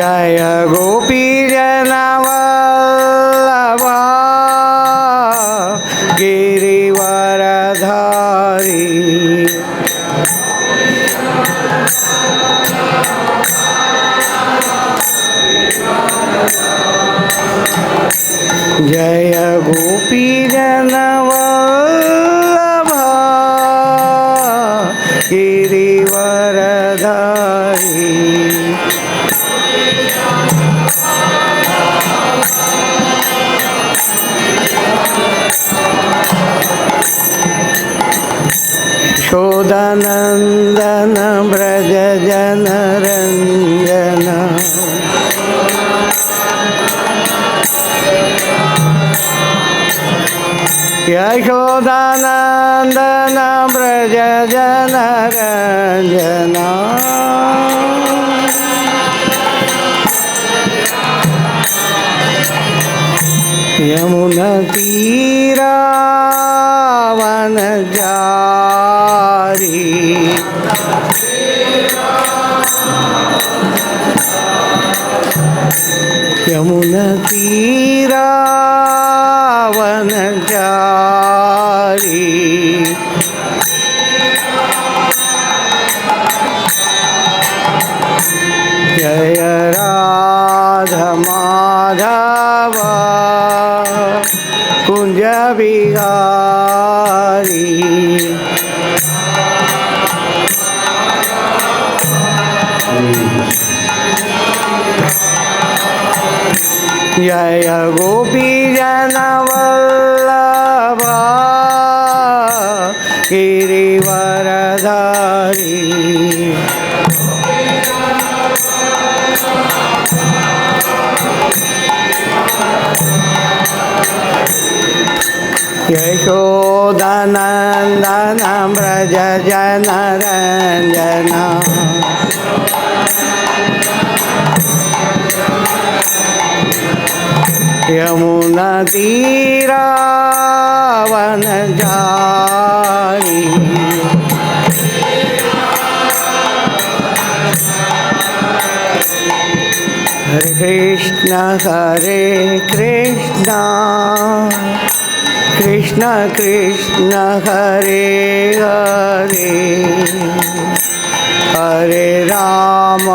जय गोपीजनवल्लभा गिरिवरधारी जय गोपीजनवल्लभा गिरिवरधारी यशोदानन्दन व्रज जनरञ्जन यशोदानन्दन व्रज जनरञ्जन यमुनतीरावनचारी यमुनतीरावनचारी जय राधा माधव कुंज बिहारी जय गोपीजनवल्लभा गिरिवरधारी यशोदानन्दन व्रज जनरञ्जन यमुनतीरावनचारी हरे कृष्ण कृष्ण कृष्ण हरे हरे हरे राम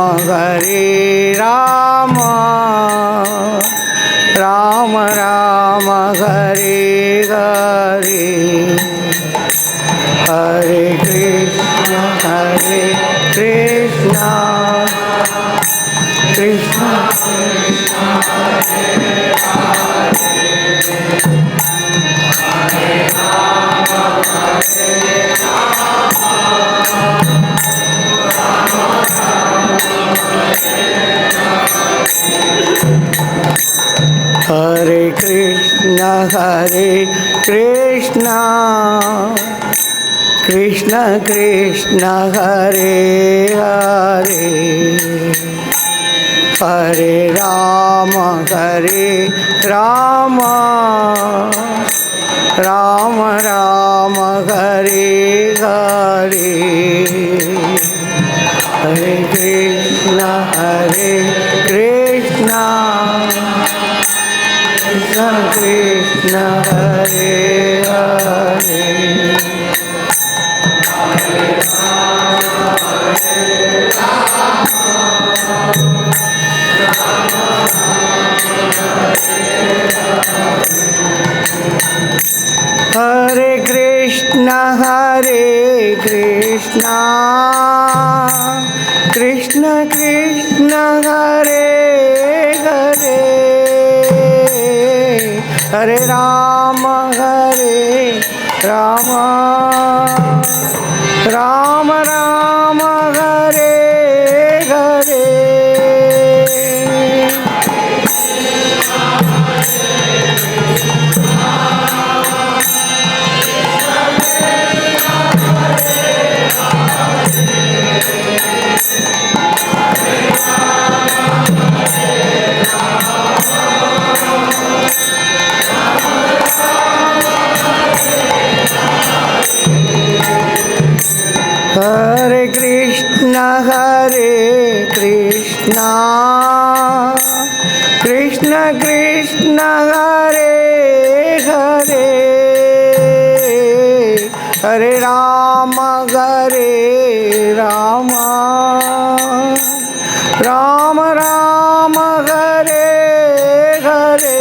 राम राम हरे हरे हरे कृष्ण कृष्ण कृष्ण हरे कृष्ण कृष्ण कृष्ण हरे हरे हरे राम राम राम हरे हरे हरे कृष्ण कृष्ण कृष्ण हरे हरे हरे कृष्ण कृष्ण कृष्ण हरे हरे हरे राम राम राम हरे हरे Hare Krishna कृष्ण कृष्ण हरे हरे हरे राम राम राम हरे हरे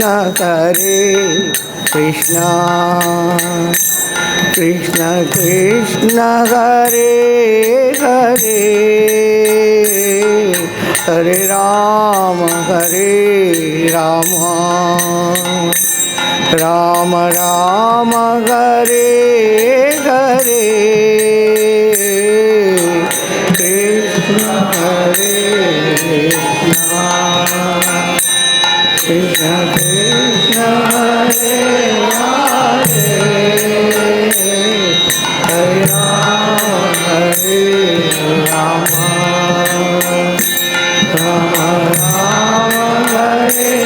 हरे कृष्ण कृष्ण कृष्ण हरे हरे हरे राम राम राम हरे हरे कृष्ण हरे कृष्ण कृष्ण हरे हरे हरे राम राम राम हरे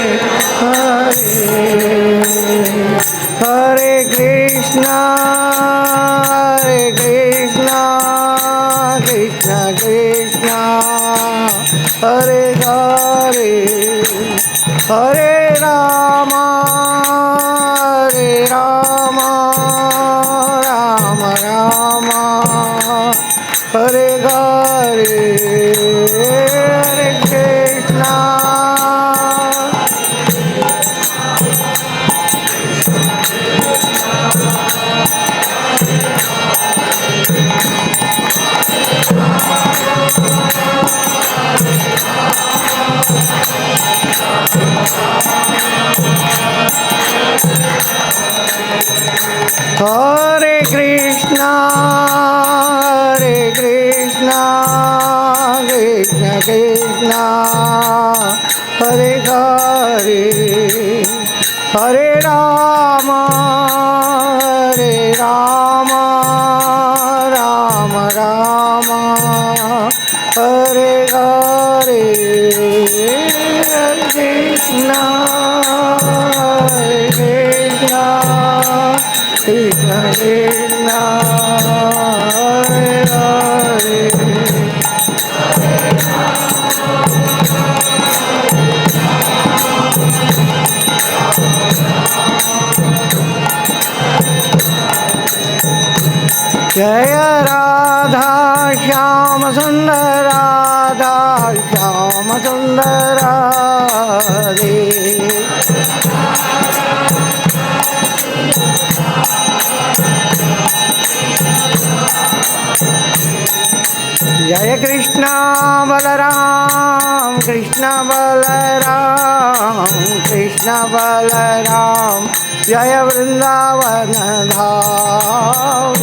हरे हरे कृष्ण कृष्ण कृष्ण हरे हरे हरे राम राम राम हरे हरे हरे कृष्ण हरे कृष्ण कृष्ण कृष्ण हरे हरे हरे राम राम राम हरे हरे हरे कृष्ण कृष्ण कृष्ण हरे हरे जय राधा श्याम सुंदर राधा श्याम सुंदर राधे जय कृष्ण बलराम जय वृंदावन धाम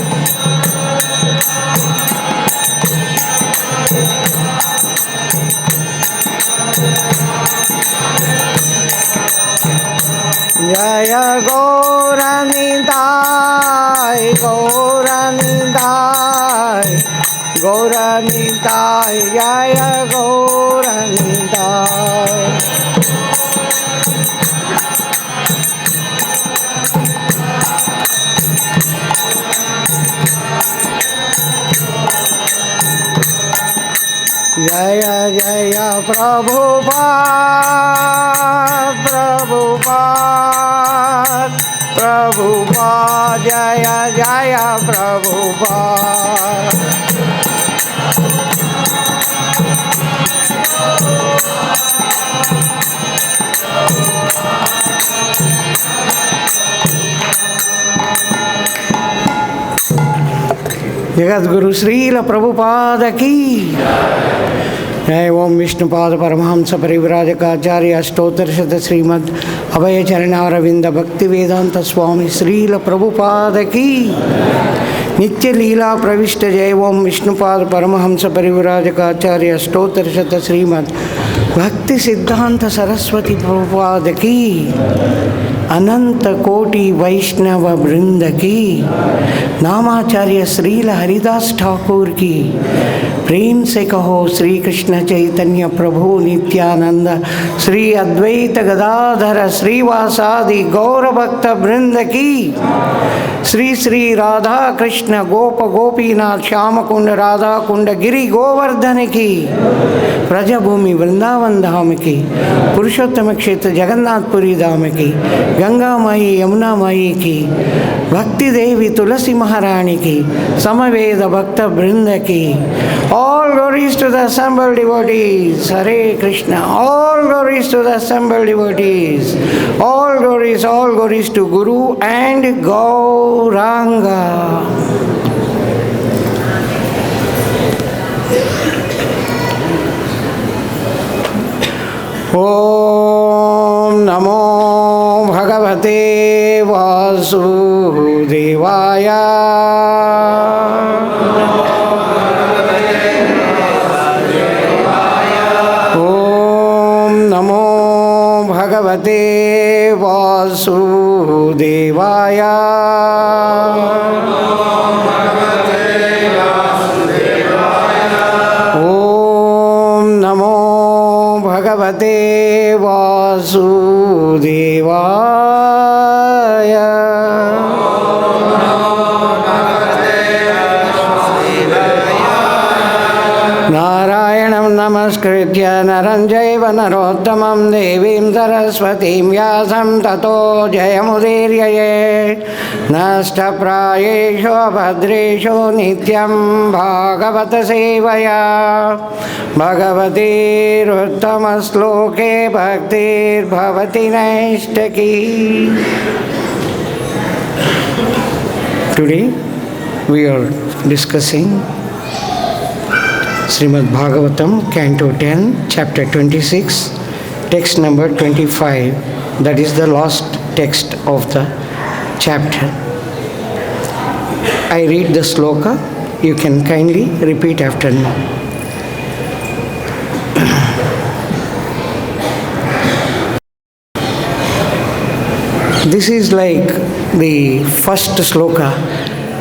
जय गौरनिताय जय गौरनिताय जय जय प्रभुपाद जय जय प्रभुपाद जगद्गुरु श्रील प्रभुपाद की जय। ओम विष्णुपाद परमहंस परिव्राजकाचार्य अष्टोत्तरशत श्रीमद् अभय चरणारविंद भक्ति वेदांत स्वामी श्रील प्रभुपाद की नित्य लीला प्रविष्ट जय। ओम विष्णुपाद परमहंस परिव्राजकाचार्य अष्टोत्तरशत श्रीमद् भक्ति सिद्धांत सरस्वती प्रभुपाद की अनंत कोटि वैष्णव वृंद की, नामाचार्य श्रील हरिदास ठाकुर की। प्रेम से कहो श्री कृष्ण चैतन्य प्रभु नित्यानंद, श्री अद्वैत गदाधर श्रीवासादि गौर भक्त वृंद की। श्री श्री राधा कृष्ण गोप गोपीनाथ श्याम कुंड राधा कुंड गिरि गोवर्धन की। प्रजभूमि वृंदावन धाम की, पुरुषोत्तम क्षेत्र जगन्नाथपुरी धाम की, गंगा माई यमुना माई की, भक्ति देवी तुलसी महारानी की, समवेद भक्त वृंद की। All glories to the assembled devotees. Hare Krishna. All glories to the assembled devotees. All glories to Guru and Gauranga. Om Namo Bhagavate Vasudevaya. Bhagavate Vasudevaya. Om Namo Bhagavate Vasudevaya. Narayanam namaskritya naram jaiva narottamam devim saraswatim vyasam tato jayamudiryaye. Nashtaprayeshu abhadreshu nityam bhagavata sevaya. Bhagavatir uttamaśloke bhaktir bhavati naishtaki. Today we are discussing Srimad Bhagavatam, Canto 10, Chapter 26, text number 25. That is the last text of the chapter. I read the sloka. You can kindly repeat after me. This is like the first sloka.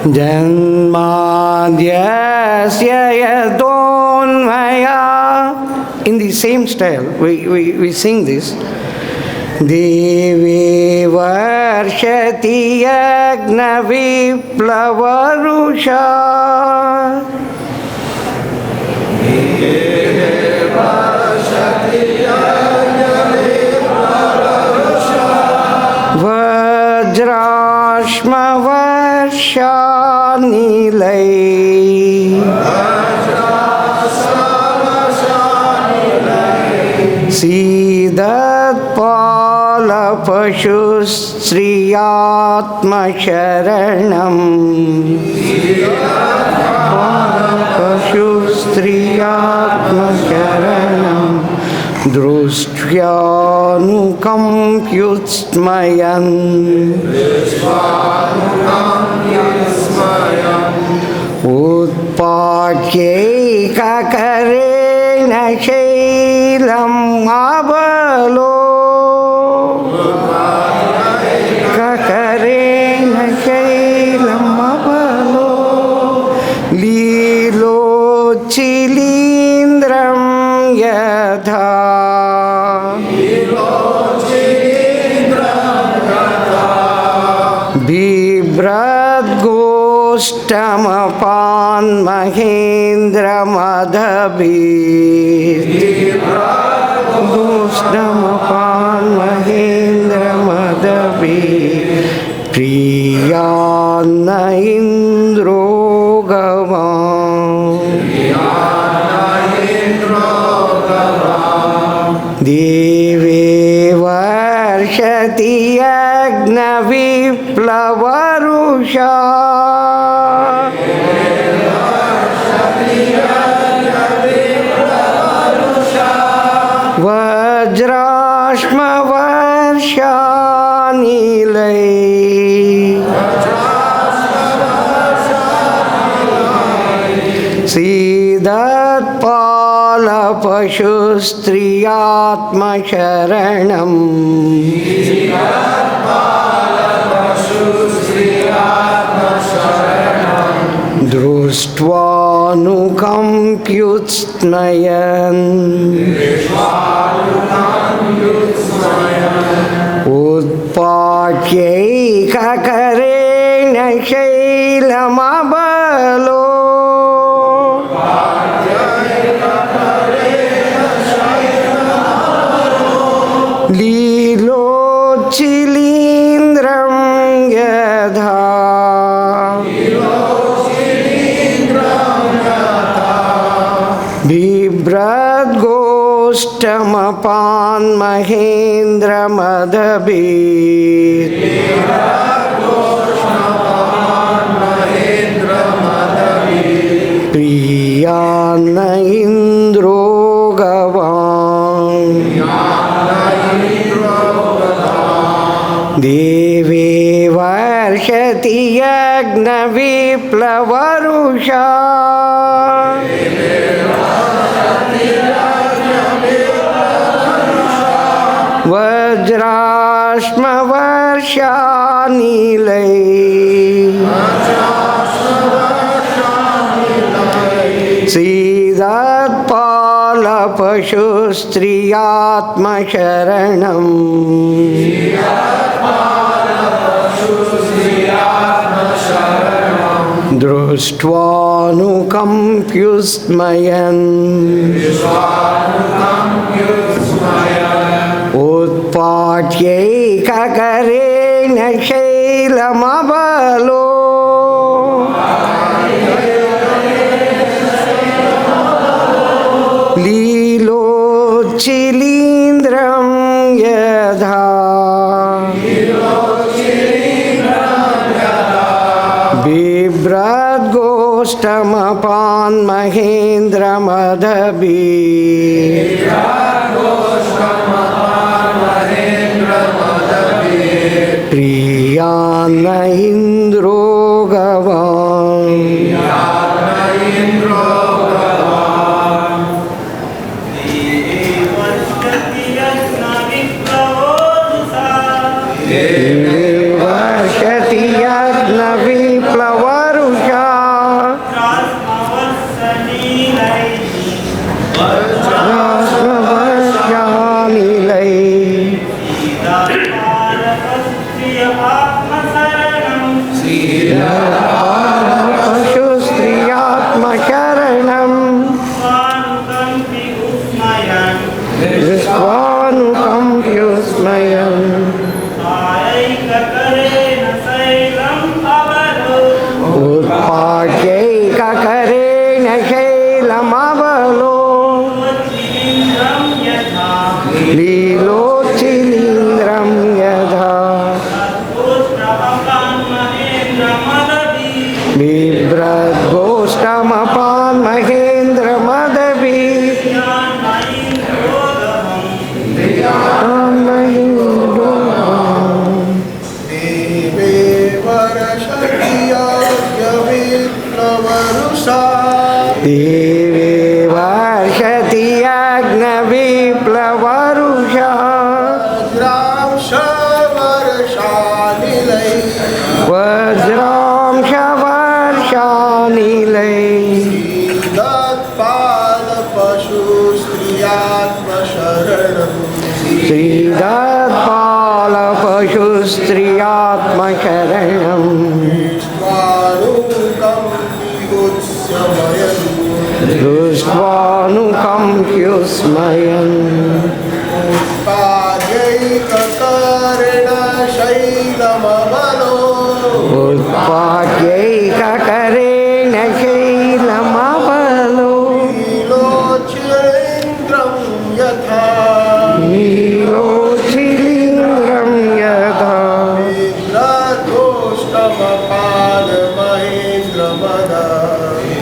Janmadhyasya yadonmaya. In the same style, we sing this. Deve varṣati yajña-viplava-ruṣā. Vajrāsma-varṣānilaiḥ. Sīdat-pāla-paśu-striy ātma-śaraṇaṁ. Sīdat-pāla-paśu-striy ātma-śaraṇaṁ. dṛṣṭvānukampy utsmayan. utpāṭyaika-kareṇa śailam abalo. eka-kareṇa śailam abalo. līlocchilīndhraṁ yathā. bibhrad goṣṭham apān mahendra-mada-bhit. goṣṭham apān mahendra-mada-bhit. prīyān indro gavām. deve varṣati yajña-viplava-ruṣā. vajrāsma-varṣānilaiḥ. sīdat-pāla-paśu-striy sīdat-pāla-paśu-striy ātma-śaraṇaṁ dṛṣṭvānukampy utsmayan utpāṭyaika-kareṇa śailam abalo līlocchilīndhraṁ yathā bibhrad goṣṭham apān mahendra-mada-bhit prīyān indro gavām deve varṣati yajña-viplava-ruṣā vajrāsma-varṣānilaiḥ sīdat-pāla-paśu-striy ātma-śaraṇaṁ dṛṣṭvānukampy utsmayan utpāṭyaika-kareṇa śailam abalo līlocchilīndhraṁ yathā bibhrad goṣṭham apān mahendra-mada-bhit prīyān indro gavām deve varṣati yajña-viplava-ruṣā vajrāsma-varṣānilaiḥ sīdat-pāla-paśu-striy ātma-śaraṇaṁ dṛṣṭvānukampy utsmayan utpāṭyaika-kareṇa śailam abalo līlocchilīndhraṁ yathā bibhrad goṣṭham apān mahendra-mada-bhit deve varṣati yajña-viplava-ruṣā vajrāsma-varṣānilaiḥ sīdat-pāla-paśu-striy ātma-śaraṇaṁ dṛṣṭvānukampy utsmayan utpāṭyaika-kareṇa śailam abalo līlocchilīndhraṁ yathā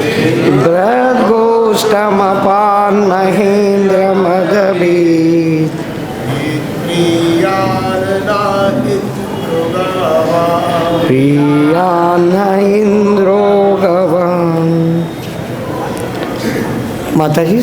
bibhrad goṣṭham apān mahendra-mada-bhit prīyān indro gavām. Mataji,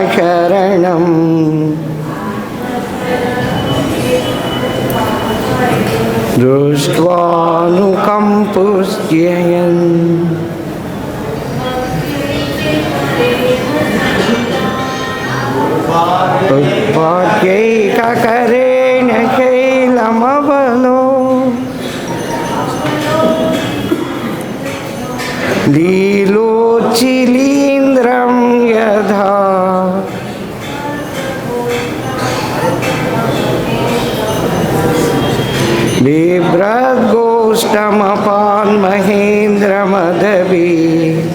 aśma-sharaṇaṁ. dṛṣṭvānukampy. utpāṭyaika-kareṇa śailam abalo. līlocchilīndhraṁ yathā. bibhrad goṣṭham apān mahendra-mada-bhit.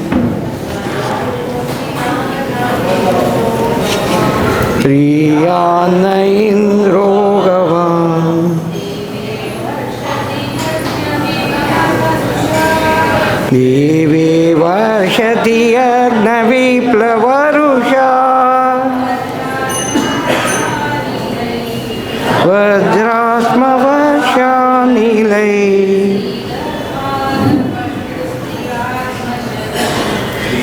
prīyān indro gavām. deve varṣati yajña-viplava-ruṣā. vajrāsma-varṣānilaiḥ.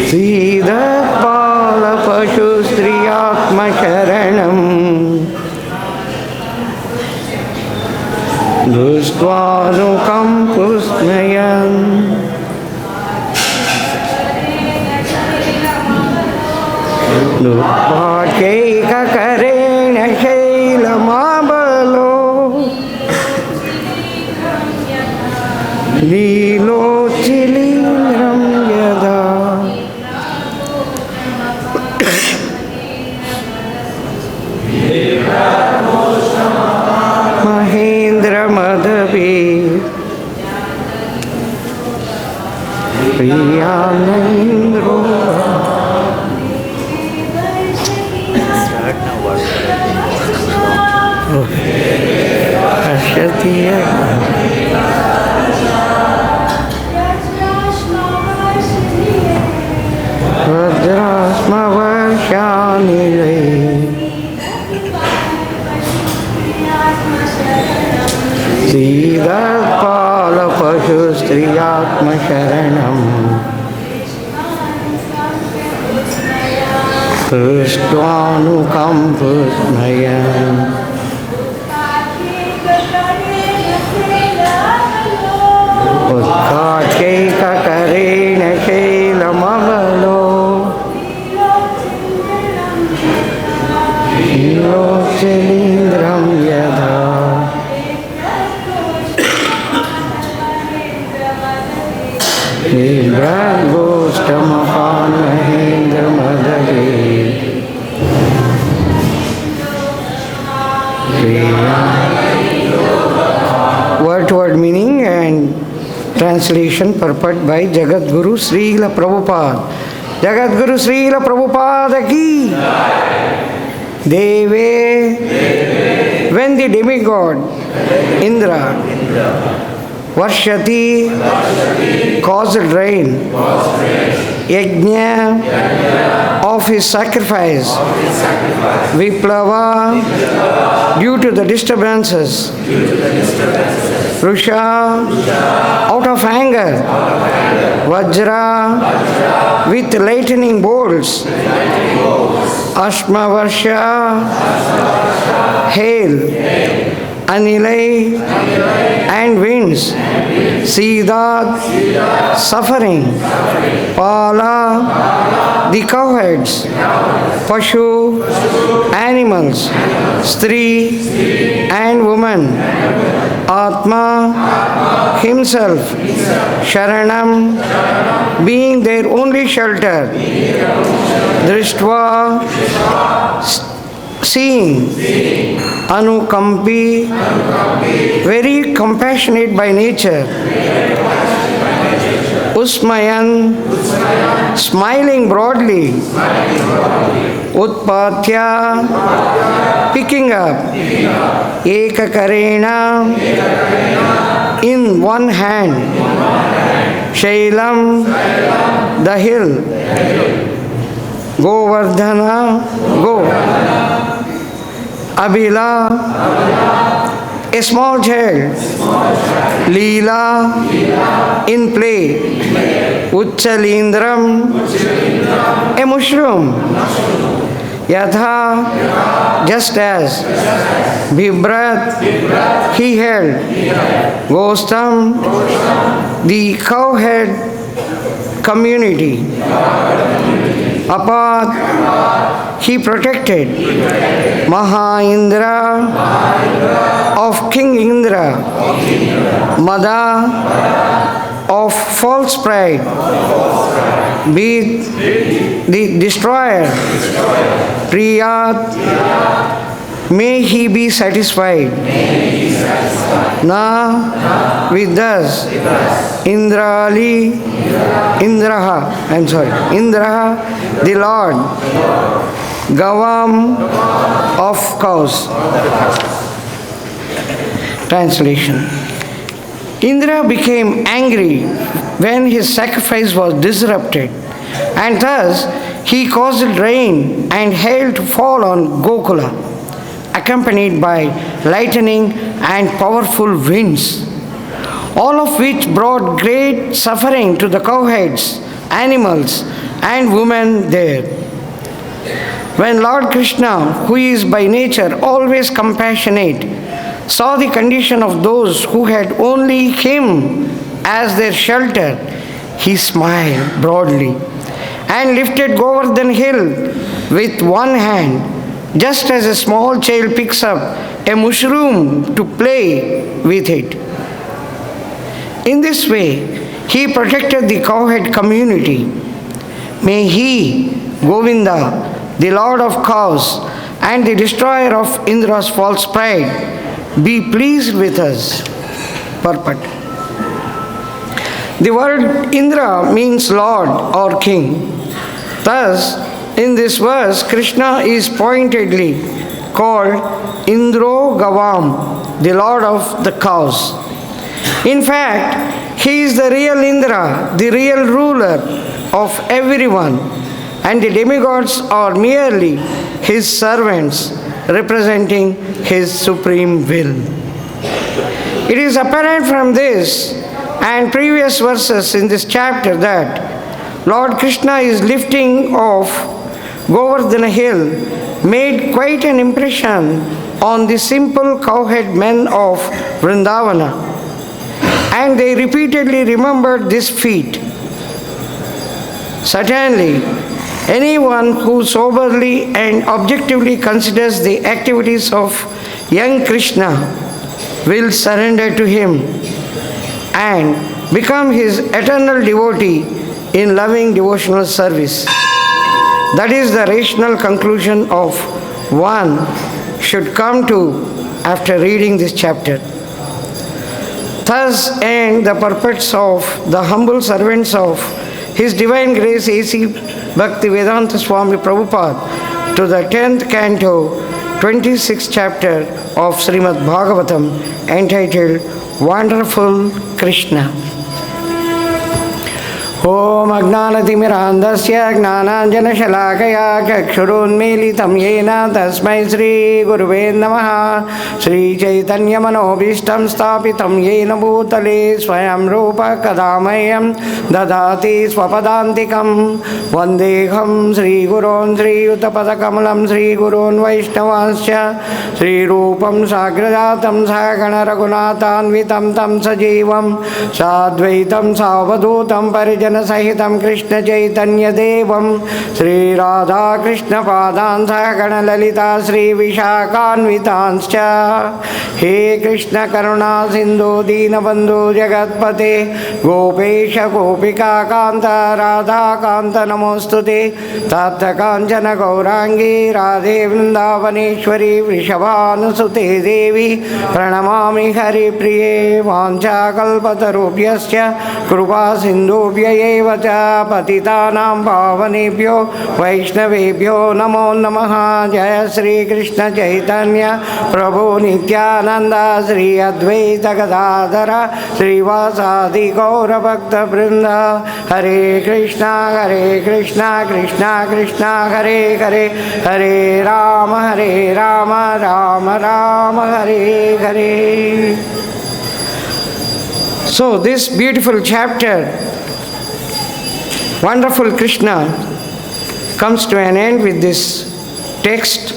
sīdat-pāla-paśu-striy ātma-śaraṇaṁ. dṛṣṭvānukampy utsmayan. utpāṭyaika-kareṇa śailam abalo. līlocchilīndhraṁ yathā. mahendra-mada-bhit. prīyān indro. varṣati vajrāsma-varṣānilaiḥ. sīdat-pāla-paśu-striy ātma-śaraṇaṁ. dṛṣṭvānukampy utsmayan. utpāṭyaika-kareṇa śailam abalo. līlocchilīndhraṁ yathā. bibhrad goṣṭham apān mahendra-mada-bhit. Word-to-word meaning and translation purport by Jagadguru Srila Prabhupada. Jagadguru Srila Prabhupada ki. Deve, when the demigod Indra varṣati caused rain, yajña of his sacrifice, viplava due to the disturbances, ruṣā out of anger, vajra with lightning bolts, aśma-varṣa hail, anilai and winds, sīdat suffering, pāla the cowheads, paśu animals, striy and woman, ātma himself, śaraṇaṁ being their only shelter, dṛṣṭvā seeing, anukampy very compassionate by nature, utsmayan smiling broadly, utpāṭyaika picking up, eka-kareṇa in one hand, śailam the hill, govardhana go, abalo a small child, lila in play, yajña-viplava-ruṣā a mushroom, yathā, just as, bibhrad, he held, goṣṭham, the cowhead community, apān, he protected, mahā-indra, of King Indra, mada, of false pride, bhit, the destroyer, prīyān, may he be satisfied, na, with us, Indra, the Lord, gavām, of cows. Translation. Indra became angry when his sacrifice was disrupted, and thus he caused rain and hail to fall on Gokula, accompanied by lightning and powerful winds, all of which brought great suffering to the cowheads, animals, and women there. When Lord Krishna, who is by nature always compassionate, saw the condition of those who had only him as their shelter, he smiled broadly and lifted Govardhan hill with one hand, just as a small child picks up a mushroom to play with it. In this way, he protected the cowhead community. May he, Govinda, the Lord of cows and the destroyer of Indra's false pride, be pleased with us. Purport. The word Indra means Lord or King. Thus, in this verse, Krishna is pointedly called Indro Gavām, the Lord of the cows. In fact, he is the real Indra, the real ruler of everyone, and the demigods are merely his servants, representing his supreme will. It is apparent from this and previous verses in this chapter that Lord Krishna is lifting off Govardhan hill made quite an impression on the simple cowhead men of Vrindavana, and they repeatedly remembered this feat. Certainly, anyone who soberly and objectively considers the activities of young Krishna will surrender to him and become his eternal devotee in loving devotional service. That is the rational conclusion of one should come to after reading this chapter. Thus end the purports of the humble servants of His Divine Grace A.C. Bhaktivedanta Swami Prabhupada to the 10th canto, 26th chapter of Srimad Bhagavatam, entitled Wonderful Krishna. Om Ajnanatimirandasya Jnananjanashalakaya Chakshurunmilitam Yena Tasmai Sri Guruve Namaha Sri Chaitanya Manobhishtam Stapitam Yena Bhutale Swayam Rupa Kadamayam Dadati Swapadantikam Vandeham Sri Gurun Sri Uttapadakamalam Sri Gurun Vaishnavasya Sri Rupam Sagrajatam Sagana Raghunathanvitam Tam Sajivam Sadvaitam Savadutam Parijan Sahitam Krishna Chaitanya Devam Sri Radha Krishna Padan Sagana Lalita Sri Vishakhanvitanscha He Krishna Karuna Sindhu Deenabandhu Jagatpate Gopesha Gopika Kanta Radha Kanta Namostute Tatta Kanchana Gaurangi Radhe Vrindavaneshwari Vrishabhanusute Devi Pranamami Hari Priye Vancha Kalpatarubhyascha Krupa Sindhubhya Evacha Patitanam Pavanebhyo Vaishnavebhyo Namo Namaha Jaya Sri Krishna Chaitanya Prabhu Nityananda Sri Advaita Gadadhara Sri Vasadi Gaura Bhakta Vrinda Hare Krishna Krishna Krishna Hare Hare Hare Rama Rama Rama Hare Hare. So this beautiful chapter, Wonderful Krishna, comes to an end with this text,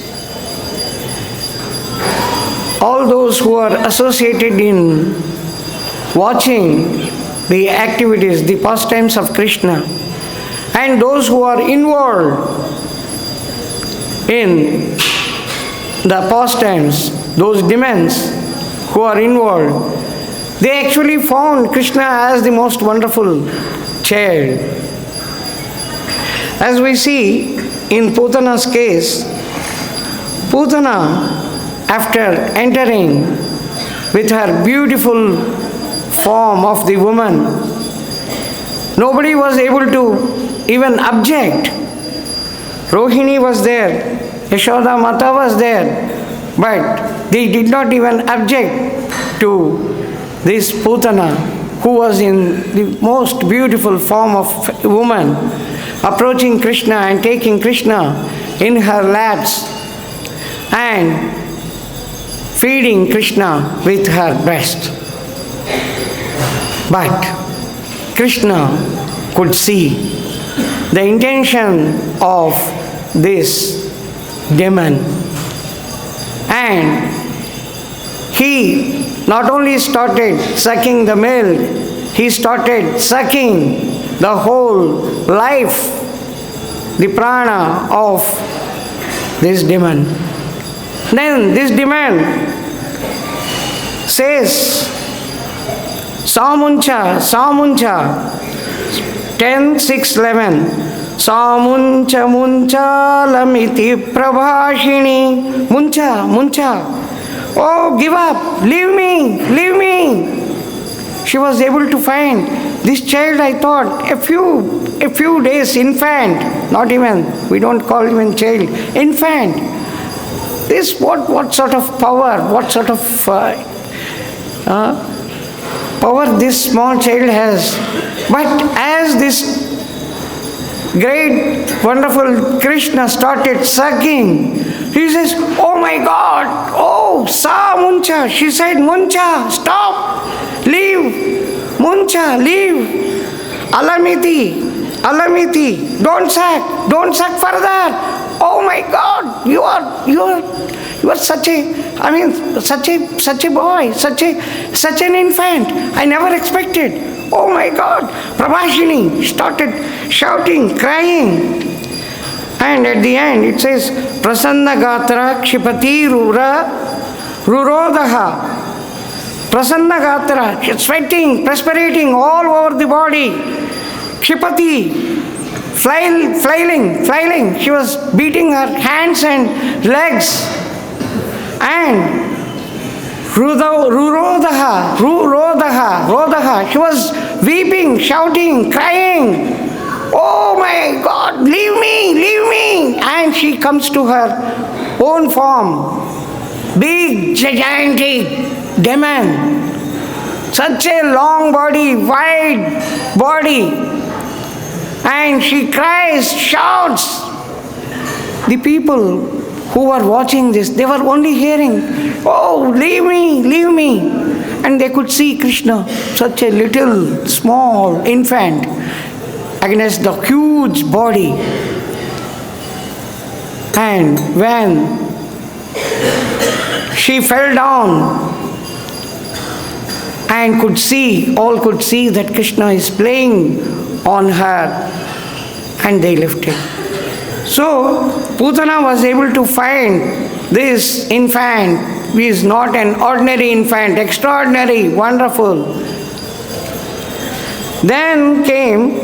all those who are associated in watching the activities, the pastimes of Krishna, and those who are involved in the pastimes, those demons who are involved, they actually found Krishna as the most wonderful child. As we see in Putana's case, Putana, after entering with her beautiful form of the woman, nobody was able to even object. Rohini was there, Yashoda Mata was there, but they did not even object to this Putana, who was in the most beautiful form of woman, approaching Krishna and taking Krishna in her laps and feeding Krishna with her breast. But Krishna could see the intention of this demon, and he not only started sucking the milk, he started sucking the whole life, the prana of this demon. Then this demon says, Samuncha, Samuncha, 10, 6, 11. Samuncha muncha lamiti prabhashini. Muncha, muncha. Oh, give up, leave me, leave me. She was able to find this child, I thought, a few days, infant, not even, we don't call even child, infant. This, what sort of power, what sort of power this small child has. But as this great, wonderful Krishna started sucking, he says, oh my God, oh, sa muncha. She said, muncha, stop, leave, muncha, leave, alamiti, alamiti, don't suck further. Oh my God, you are such a boy, such an infant. I never expected. Oh my God. Prabhashini started shouting, crying. And at the end it says, Prasanna Gatra Kshipati Rurodaha. Prasanna Gatra, sweating, perspirating all over the body. Kshipati, flailing. She was beating her hands and legs. And Rodaha. She was weeping, shouting, crying. Oh my God, leave me. And she comes to her own form. Big, gigantic demon. Such a long body, wide body. And she cries, shouts. The people who were watching this, they were only hearing, oh, leave me. And they could see Krishna, such a little, small infant, against the huge body. And when she fell down and all could see that Krishna is playing on her, and they lifted. So, Putana was able to find this infant, who is not an ordinary infant, extraordinary, wonderful. Then came,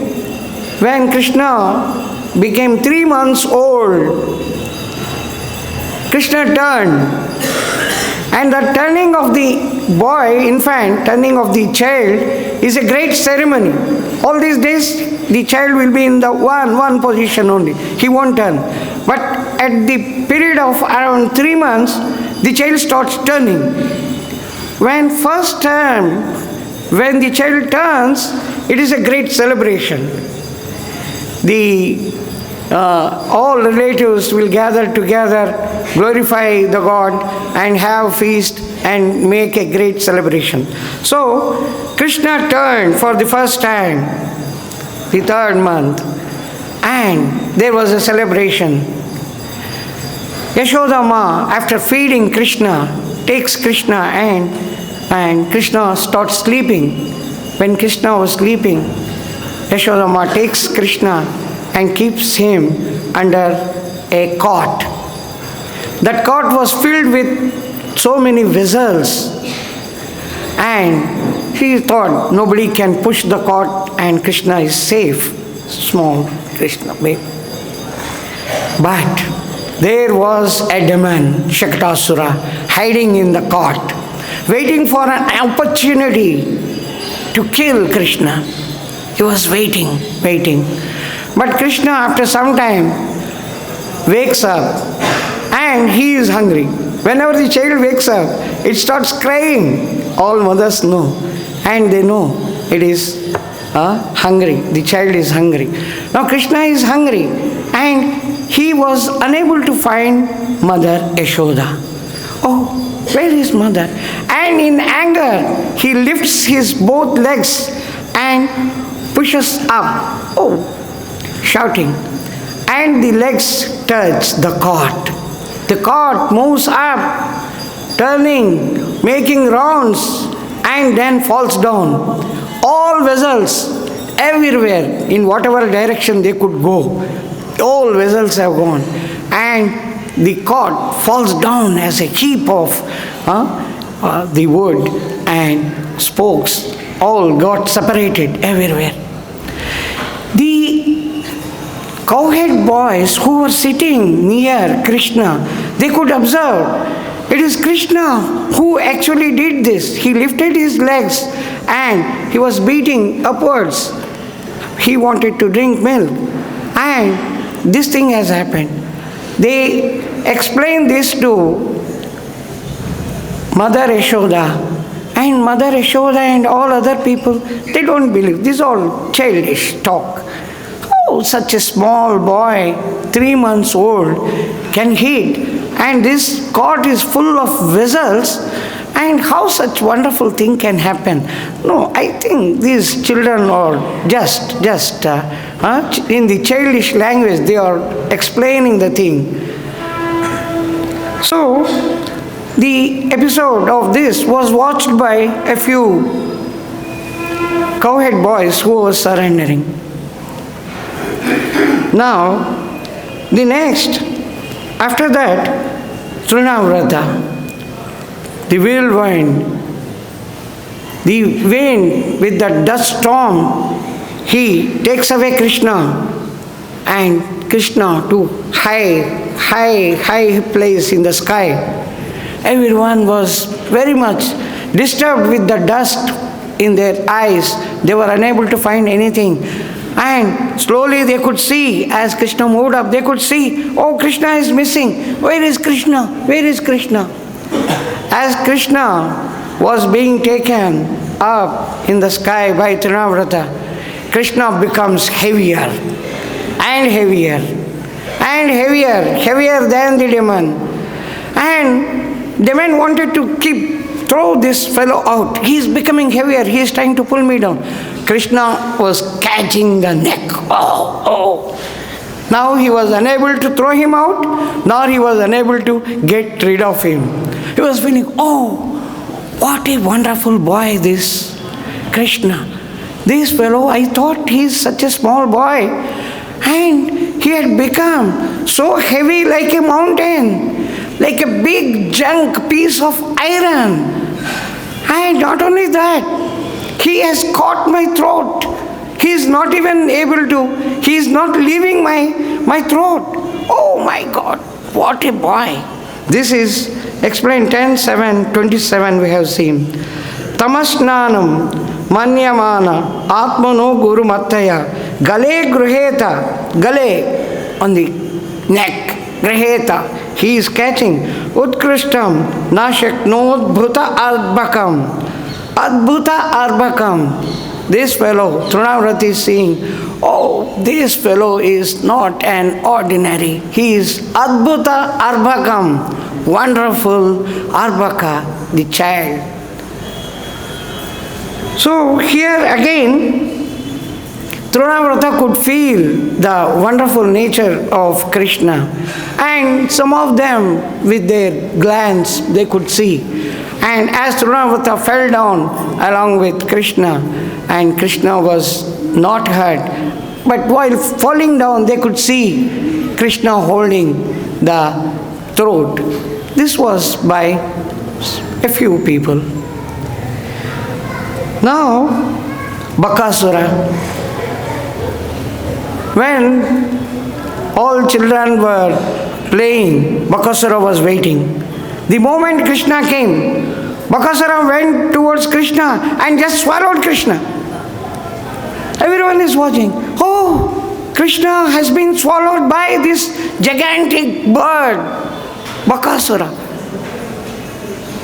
when Krishna became 3 months old, Krishna turned. And the turning of the boy, infant, turning of the child is a great ceremony. All these days, the child will be in the one position only. He won't turn. But at the period of around 3 months, the child starts turning. When the child turns, it is a great celebration. All relatives will gather together, glorify the God, and have feast and make a great celebration. So, Krishna turned for the first time, the 3rd month, and there was a celebration. Yashoda Ma, after feeding Krishna, takes Krishna and Krishna starts sleeping. When Krishna was sleeping, Yashoda Ma takes Krishna and keeps him under a cot. That cot was filled with so many vessels, and she thought nobody can push the cot and Krishna is safe. Small Krishna baby. But there was a demon, Shakatasura, hiding in the cot, waiting for an opportunity to kill Krishna. He was waiting. But Krishna, after some time, wakes up and he is hungry. Whenever the child wakes up, it starts crying. All mothers know, and they know it is hungry. The child is hungry. Now Krishna is hungry, and he was unable to find Mother Yashoda. Oh, where is Mother? And in anger, he lifts his both legs and pushes up. Oh, shouting. And the legs touch the cot. The cot moves up, turning, making rounds, and then falls down. All vessels, everywhere, in whatever direction they could go, all vessels have gone. And the cot falls down as a heap of the wood, and spokes all got separated everywhere. The cowhead boys who were sitting near Krishna, they could observe it is Krishna who actually did this. He lifted his legs and he was beating upwards. He wanted to drink milk, and this thing has happened. They explained this to Mother Yashoda, and Mother Yashoda and all other people, they don't believe. This is all childish talk. Oh, such a small boy, 3 months old, can hit, and this cot is full of vessels, and how such wonderful thing can happen? No, I think these children are just in the childish language, they are explaining the thing. So, the episode of this was watched by a few cowhead boys who were surrendering. Now, the next, after that, Trinavrata, the whirlwind, the wind with the dust storm, he takes away Krishna, and Krishna to high place in the sky. Everyone was very much disturbed with the dust in their eyes. They were unable to find anything. And slowly they could see, as Krishna moved up, they could see, oh, Krishna is missing. Where is Krishna? Where is Krishna? As Krishna was being taken up in the sky by Trinavrata, Krishna becomes heavier and heavier and heavier than the demon. And demon wanted to throw this fellow out. He is becoming heavier. He is trying to pull me down. Krishna was catching the neck. Oh. Now he was unable to throw him out, nor he was unable to get rid of him. He was feeling, oh, what a wonderful boy this Krishna. This fellow, I thought he is such a small boy. And he had become so heavy like a mountain, like a big junk piece of iron. And not only that, he has caught my throat. He is not even able to, he is not leaving my throat. Oh my God, what a boy. This is explained 10:7-27 we have seen. Tamasnanam manyamana atmano guru mattaya gale gruheta, gale on the neck, graheta, he is catching. Utkrishtam nashaknod bhuta arbakam, adbhuta arbakam. This fellow, Trinavrata is seeing, oh, this fellow is not an ordinary. He is adbhuta arbakam, wonderful arbaka, the child. So here again, Trivānukampy could feel the wonderful nature of Krishna, and some of them with their glance they could see. And as Trivānukampy fell down along with Krishna, and Krishna was not hurt, but while falling down they could see Krishna holding the throat. This was by a few people. Now, Bakasura, when all children were playing, Bakasura was waiting. The moment Krishna came, Bakasura went towards Krishna and just swallowed Krishna. Everyone is watching. Oh, Krishna has been swallowed by this gigantic bird, Bakasura.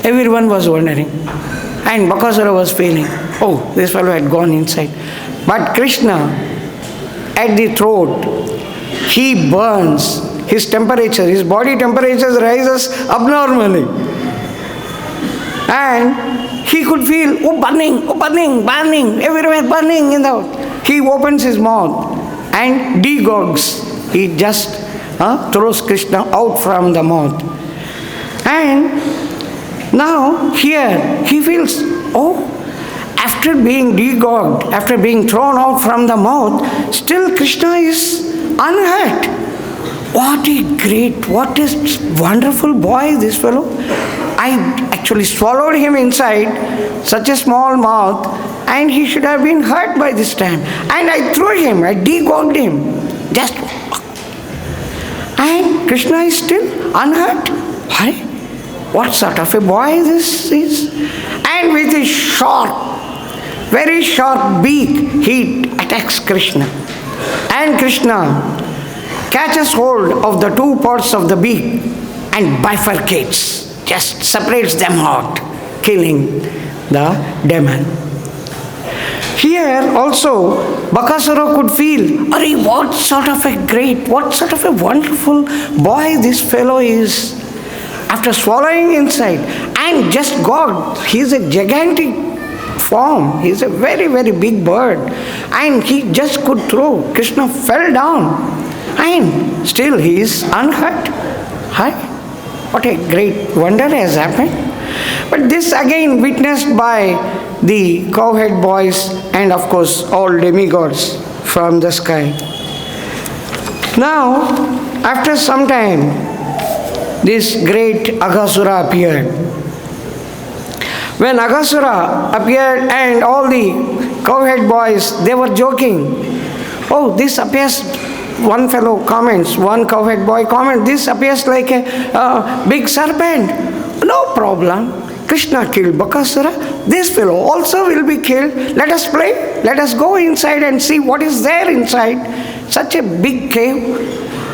Everyone was wondering. And Bakasura was feeling, oh, this fellow had gone inside. But Krishna, at the throat, he burns. His temperature, his body temperature rises abnormally. And he could feel, burning, everywhere burning in the... He opens his mouth and degogs. He just throws Krishna out from the mouth. And now here he feels, oh, after being degogged, after being thrown out from the mouth, still Krishna is unhurt. What a wonderful boy this fellow. I actually swallowed him inside such a small mouth, and he should have been hurt by this time. And I threw him, I degogged him. Just. And Krishna is still unhurt. Why? What sort of a boy this is? And with his short, very short beak, he attacks Krishna. And Krishna catches hold of the two parts of the beak and bifurcates, just separates them out, killing the demon. Here also, Bakasura could feel, what sort of a wonderful boy this fellow is. After swallowing inside and just God, he is a gigantic form, he is a very, very big bird, and he just could throw. Krishna fell down. And still he is unhurt. What a great wonder has happened. But this again witnessed by the cowhead boys and of course all demigods from the sky. Now, after some time, this great Aghasura appeared. When Aghasura appeared and all the cowhead boys, they were joking. Oh, this appears... One fellow comments, one cowhead boy comments, this appears like a big serpent. No problem. Krishna killed Bakasura. This fellow also will be killed. Let us play. Let us go inside and see what is there inside. Such a big cave.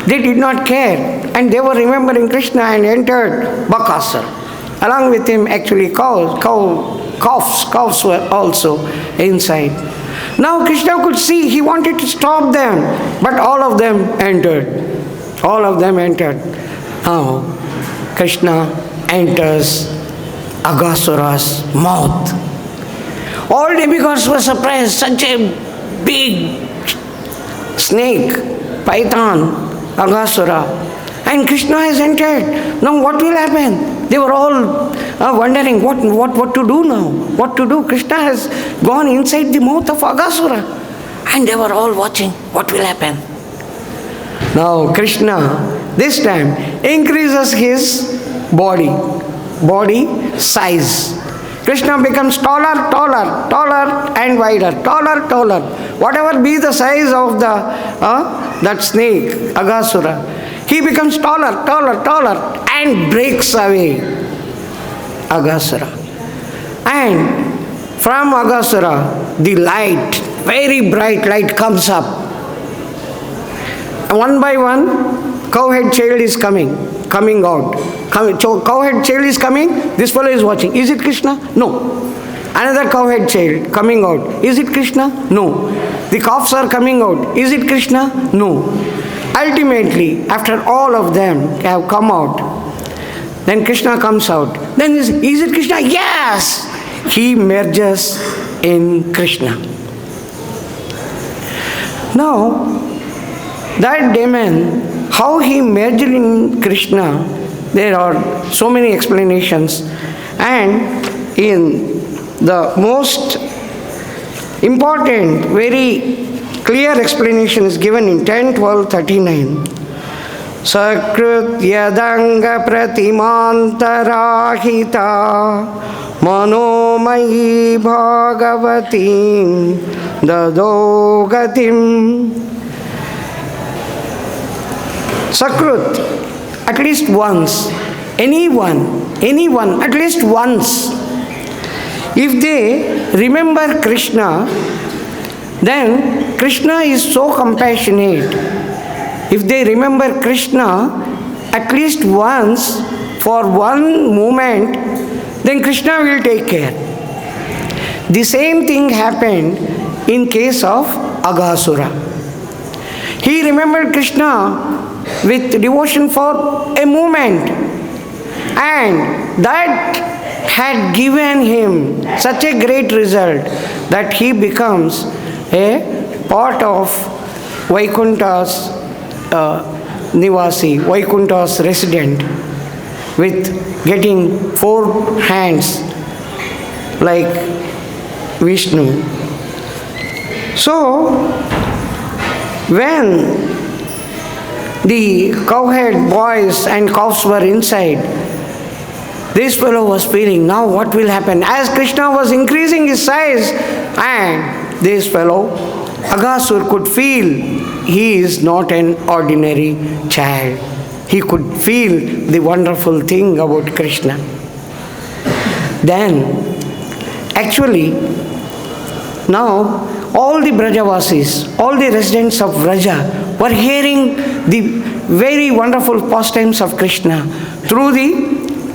They did not care. And they were remembering Krishna and entered Bakasura. Along with him, actually, calves were also inside. Now Krishna could see, he wanted to stop them, but all of them entered. All of them entered. Now Krishna enters Aghasura's mouth. All demigods were surprised, such a big snake, python, Aghasura. And Krishna has entered. Now what will happen? They were all wondering what to do now. What to do? Krishna has gone inside the mouth of Aghasura. And they were all watching. What will happen? Now Krishna, this time, increases his body size. Krishna becomes taller and wider. Taller. Whatever be the size of that snake, Aghasura, he becomes taller and breaks away Aghasura. And from Aghasura, the light, very bright light comes up. One by one, cowhead child is coming out. Cowhead child is coming, this fellow is watching. Is it Krishna? No. Another cowhead child coming out. Is it Krishna? No. The calves are coming out. Is it Krishna? No. Ultimately, after all of them have come out, then Krishna comes out. Then is it Krishna? Yes! He merges in Krishna. Now, that demon, how he merged in Krishna, there are so many explanations. And in the most important, very clear explanation is given in 10:12:39. Sakrut yadanga pratimāntarāhita manomayi bhagavatīm dado gatim. Sakrut, at least once, anyone, at least once, if they remember Krishna, then Krishna is so compassionate. If they remember Krishna at least once, for one moment, then Krishna will take care. The same thing happened in case of Aghasura. He remembered Krishna with devotion for a moment, and that had given him such a great result that he becomes a part of Vaikunta's Nivasi, Vaikunta's resident, with getting 4 hands like Vishnu. So, when the cowherd boys and cows were inside, this fellow was feeling, now what will happen? As Krishna was increasing his size, and this fellow, Aghasur, could feel he is not an ordinary child. He could feel the wonderful thing about Krishna. Then, actually, now all the Brajavasis, all the residents of Vraja were hearing the very wonderful pastimes of Krishna through the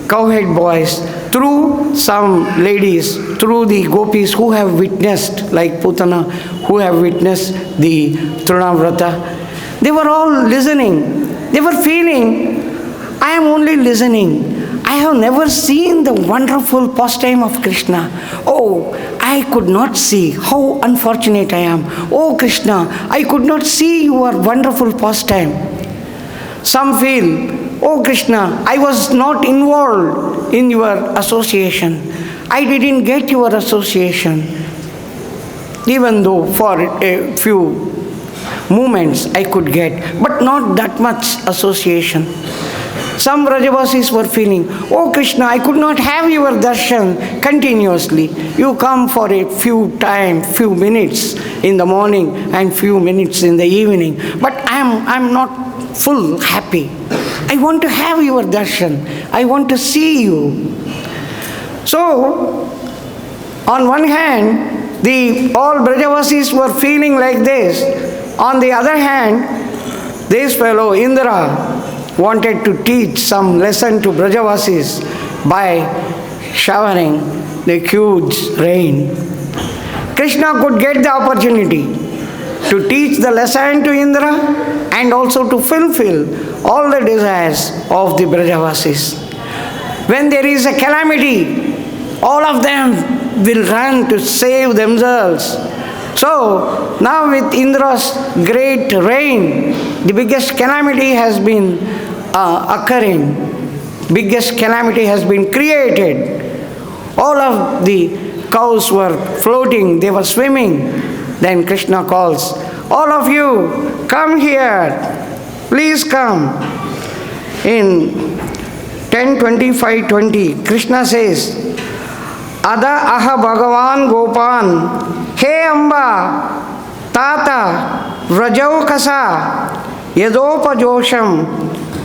cowherd boys, through some ladies, through the gopis who have witnessed, like Putana, who have witnessed the Trinavrata. They were all listening. They were feeling, I am only listening. I have never seen the wonderful pastime of Krishna. Oh, I could not see. How unfortunate I am. Oh Krishna, I could not see your wonderful pastime. Some feel, oh Krishna, I was not involved in your association. I didn't get your association. Even though for a few moments I could get, but not that much association. Some Vrajavasis were feeling, oh Krishna, I could not have your darshan continuously. You come for a few minutes in the morning and few minutes in the evening, but I'm not full happy. I want to have your darshan. I want to see you. So, on one hand, all Brajavasis were feeling like this. On the other hand, this fellow Indra wanted to teach some lesson to Brajavasis by showering the huge rain. Krishna could get the opportunity to teach the lesson to Indra and also to fulfill all the desires of the Brajavasis. When there is a calamity, all of them will run to save themselves. So, now with Indra's great rain, the biggest calamity has been occurring. Biggest calamity has been created. All of the cows were floating, they were swimming. Then Krishna calls, all of you, come here. Please come. In 10:25:20, Krishna says, Ada aha Bhagavan Gopan, He Amba, Tata, Vrajaukasa, Yadopajosham,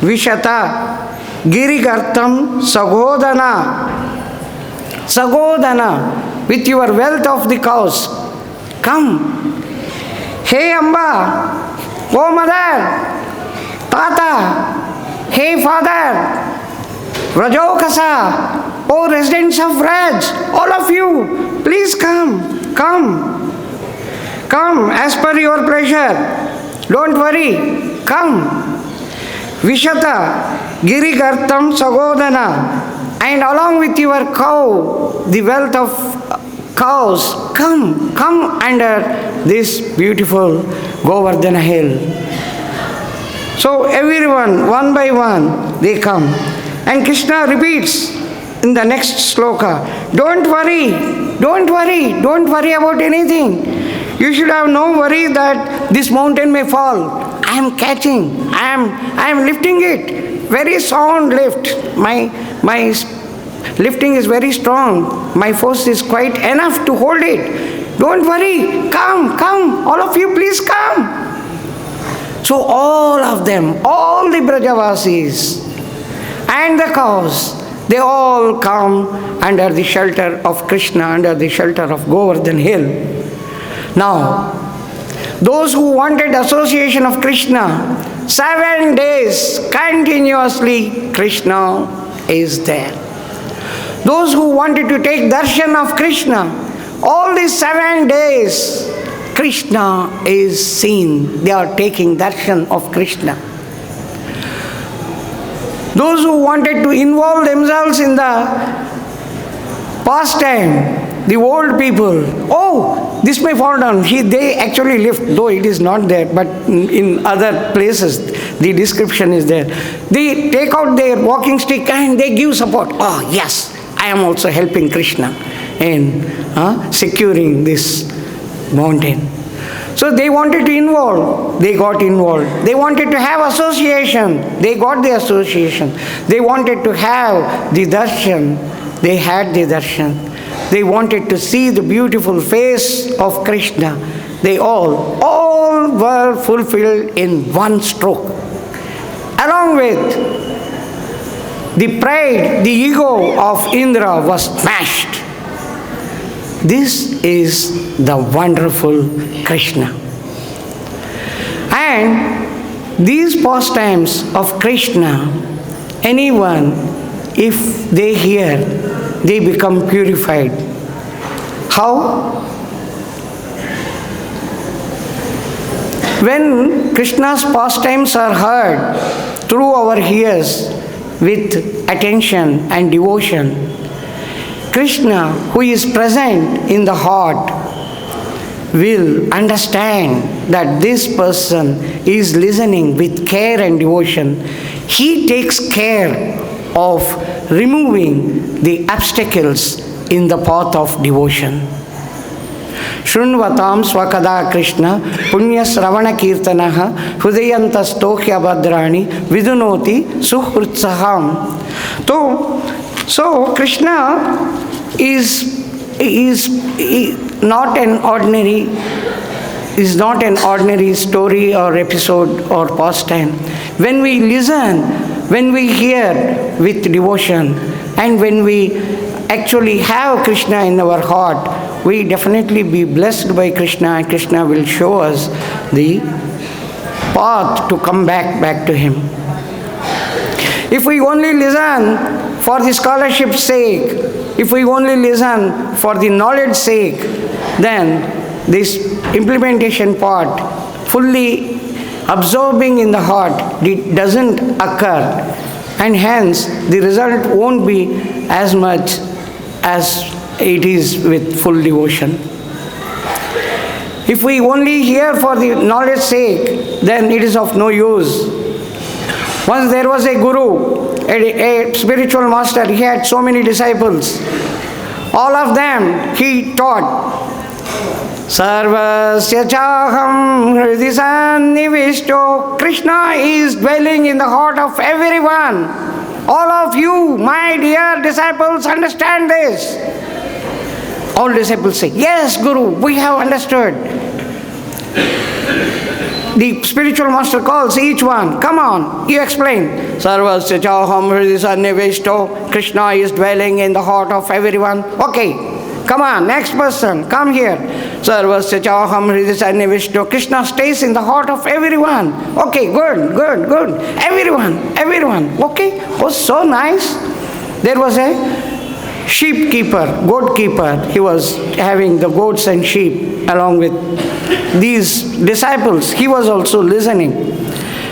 Vishata, Girigartam, Sagodana. Sagodana, with your wealth of the cows, come. Hey Amba, oh mother, Tata, hey father, Vrajaukasa, oh residents of Vraj, all of you, please come, come. Come as per your pleasure. Don't worry, come. Vishata, Girigartam Sagodana, and along with your cow, the wealth of cows, come under this beautiful Govardhana hill. So everyone, one by one, they come. And Krishna repeats in the next sloka, don't worry about anything. You should have no worry that this mountain may fall. I am catching, I am lifting it. Very sound lift. My lifting is very strong. My force is quite enough to hold it. Don't worry, come, all of you please come. So all of them, all the Brajavasis and the cows, they all come under the shelter of Krishna, under the shelter of Govardhan hill. Now, those who wanted association of Krishna, 7 days continuously Krishna is there. Those who wanted to take darshan of Krishna, all these 7 days Krishna is seen. They are taking darshan of Krishna. Those who wanted to involve themselves in the pastime, the old people, oh, this may fall down. They actually lift, though it is not there, but in other places the description is there. They take out their walking stick and they give support. Oh, yes, I am also helping Krishna in securing this mountain. So they wanted to involve, they got involved. They wanted to have association, they got the association. They wanted to have the darshan, they had the darshan. They wanted to see the beautiful face of Krishna. They all were fulfilled in one stroke. Along with the pride, the ego of Indra was smashed. This is the wonderful Krishna. And these pastimes of Krishna, anyone, if they hear, they become purified. How? When Krishna's pastimes are heard through our ears with attention and devotion, Krishna, who is present in the heart, will understand that this person is listening with care and devotion. He takes care of removing the obstacles in the path of devotion. Shrunvatam swakada Krishna punyasravana kirtanaha hrudayantastohya bhadrani vidunoti suhrutsaham. So Krishna is not an ordinary story or episode or pastime. When we listen, when we hear with devotion, and when we actually have Krishna in our heart, we definitely be blessed by Krishna, and Krishna will show us the path to come back to Him. If we only listen for the scholarship's sake, if we only listen for the knowledge's sake, then this implementation part, fully absorbing in the heart, it doesn't occur, and hence the result won't be as much as it is with full devotion. If we only hear for the knowledge's sake, then it is of no use. Once there was a guru, a spiritual master, he had so many disciples. All of them he taught. Sarvasya chaham hridi sannivishto. Krishna is dwelling in the heart of everyone. All of you, my dear disciples, understand this. All disciples say, yes, Guru, we have understood. The spiritual master calls each one, come on, you explain. Sarvasya chaham hridi sannivishto. Krishna is dwelling in the heart of everyone. Okay, come on, next person, come here. Sarvasya chaham hridi sannivishto. Krishna stays in the heart of everyone. Okay, good. Everyone. Okay, oh, so nice. There was a sheep keeper, goat keeper. He was having the goats and sheep along with these disciples. He was also listening.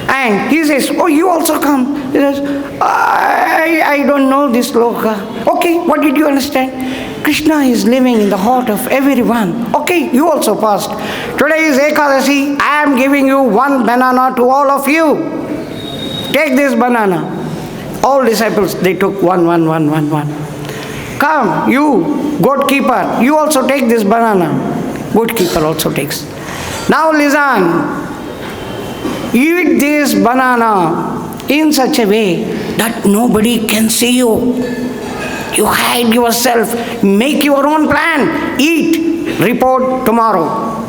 And he says, oh, you also come. He says, I don't know this sloka. Okay, what did you understand? Krishna is living in the heart of everyone. Okay, you also passed. Today is Ekadasi. I am giving you one banana to all of you. Take this banana. All disciples, they took one. Come, you, goat keeper, you also take this banana. Goat keeper also takes. Now listen. Eat this banana in such a way that nobody can see you. You hide yourself. Make your own plan. Eat. Report tomorrow.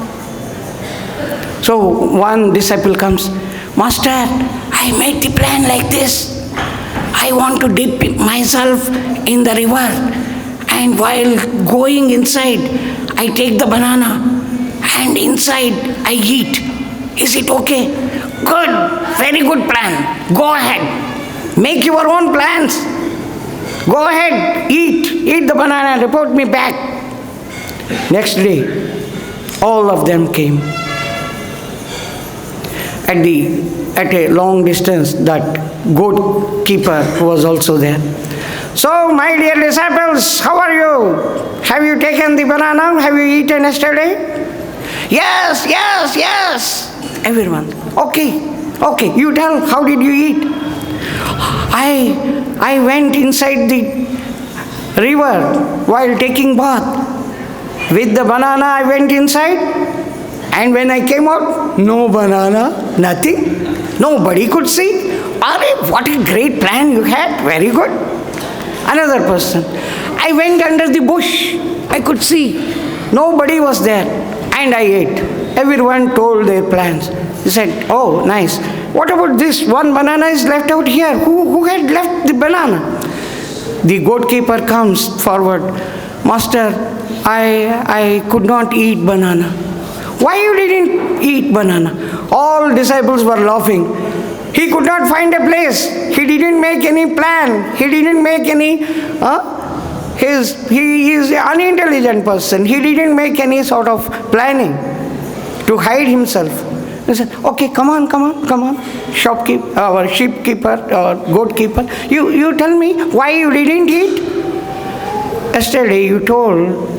So one disciple comes. Master, I made the plan like this. I want to dip myself in the river, and while going inside, I take the banana, and inside I eat. Is it okay? Good, very good plan. Go ahead. Make your own plans. Go ahead, eat the banana, report me back. Next day, all of them came. At a long distance, that goat keeper was also there. So, my dear disciples, how are you? Have you taken the banana? Have you eaten yesterday? Yes. Everyone. Okay. You tell, how did you eat? I went inside the river while taking bath. With the banana, I went inside. And when I came out, no banana, nothing. Nobody could see. What a great plan you had. Very good. Another person. I went under the bush. I could see. Nobody was there. And I ate. Everyone told their plans. He said, oh, nice. What about this? One banana is left out here. Who had left the banana? The goat keeper comes forward. Master, I could not eat banana. Why you didn't eat banana? All disciples were laughing. He could not find a place. He didn't make any plan. He didn't make any... He is an unintelligent person. He didn't make any sort of planning to hide himself. He said, okay, come on. Shopkeeper, or sheepkeeper, or goat keeper. You tell me why you didn't eat? Yesterday you told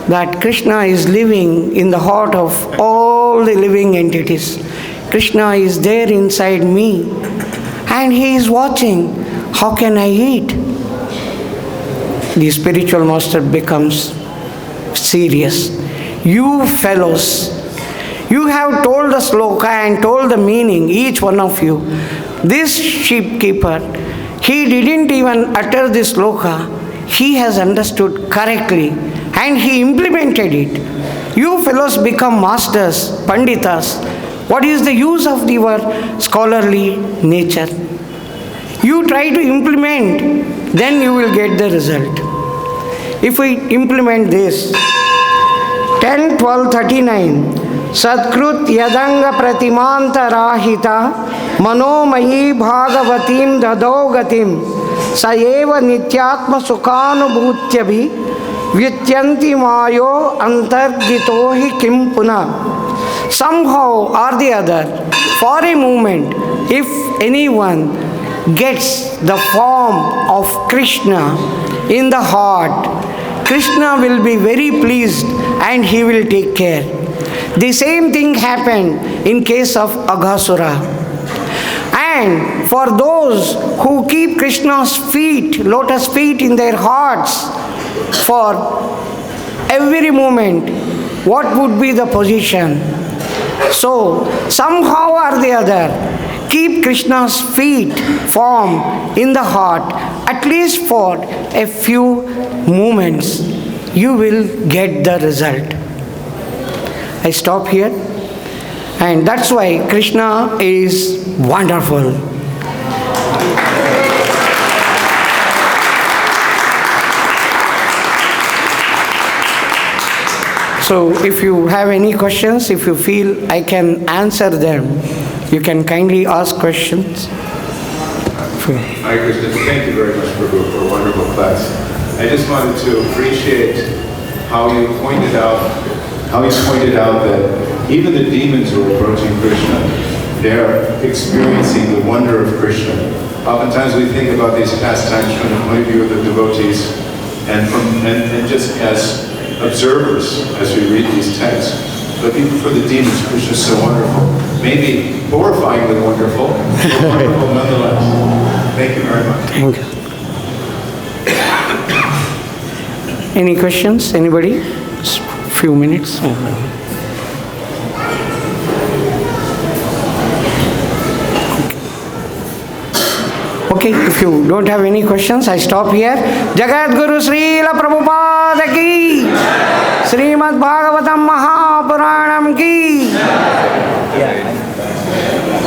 that Krishna is living in the heart of all the living entities. Krishna is there inside me and he is watching. How can I eat? The spiritual master becomes serious. You fellows, you have told the sloka and told the meaning, each one of you. This sheepkeeper, he didn't even utter the sloka. He has understood correctly and he implemented it. You fellows become masters, panditas. What is the use of your scholarly nature? You try to implement, then you will get the result. If we implement this, 10, 12, 39, Sadkrut yadanga pratimanta rahita manomai bhagavatim dadogatim sayeva nityatma sukhanubhutyabhi vyatyanti mayo antargito hi kim puna. Somehow or the other, for a moment, if anyone gets the form of Krishna in the heart, Krishna will be very pleased and he will take care. The same thing happened in case of Aghasura. And for those who keep Krishna's feet, lotus feet in their hearts, for every moment, what would be the position? So, somehow or the other, keep Krishna's feet form in the heart, at least for a few moments, you will get the result. I stop here, and that's why Krishna is wonderful. So if you have any questions, if you feel I can answer them, you can kindly ask questions. Hare Krishna, thank you very much for a wonderful class. I just wanted to appreciate how you pointed out that even the demons who are approaching Krishna, they're experiencing the wonder of Krishna. Oftentimes we think about these pastimes from the point of view of the devotees and just as observers as we read these texts. But even for the demons, Krishna is so wonderful. Maybe horrifyingly wonderful, but wonderful nonetheless. Thank you very much. Thank you. Any questions? Anybody? Just few minutes. Okay, if you don't have any questions, I stop here. Jagat Guru Srila Prabhupada ki Srimad Bhagavatam Mahā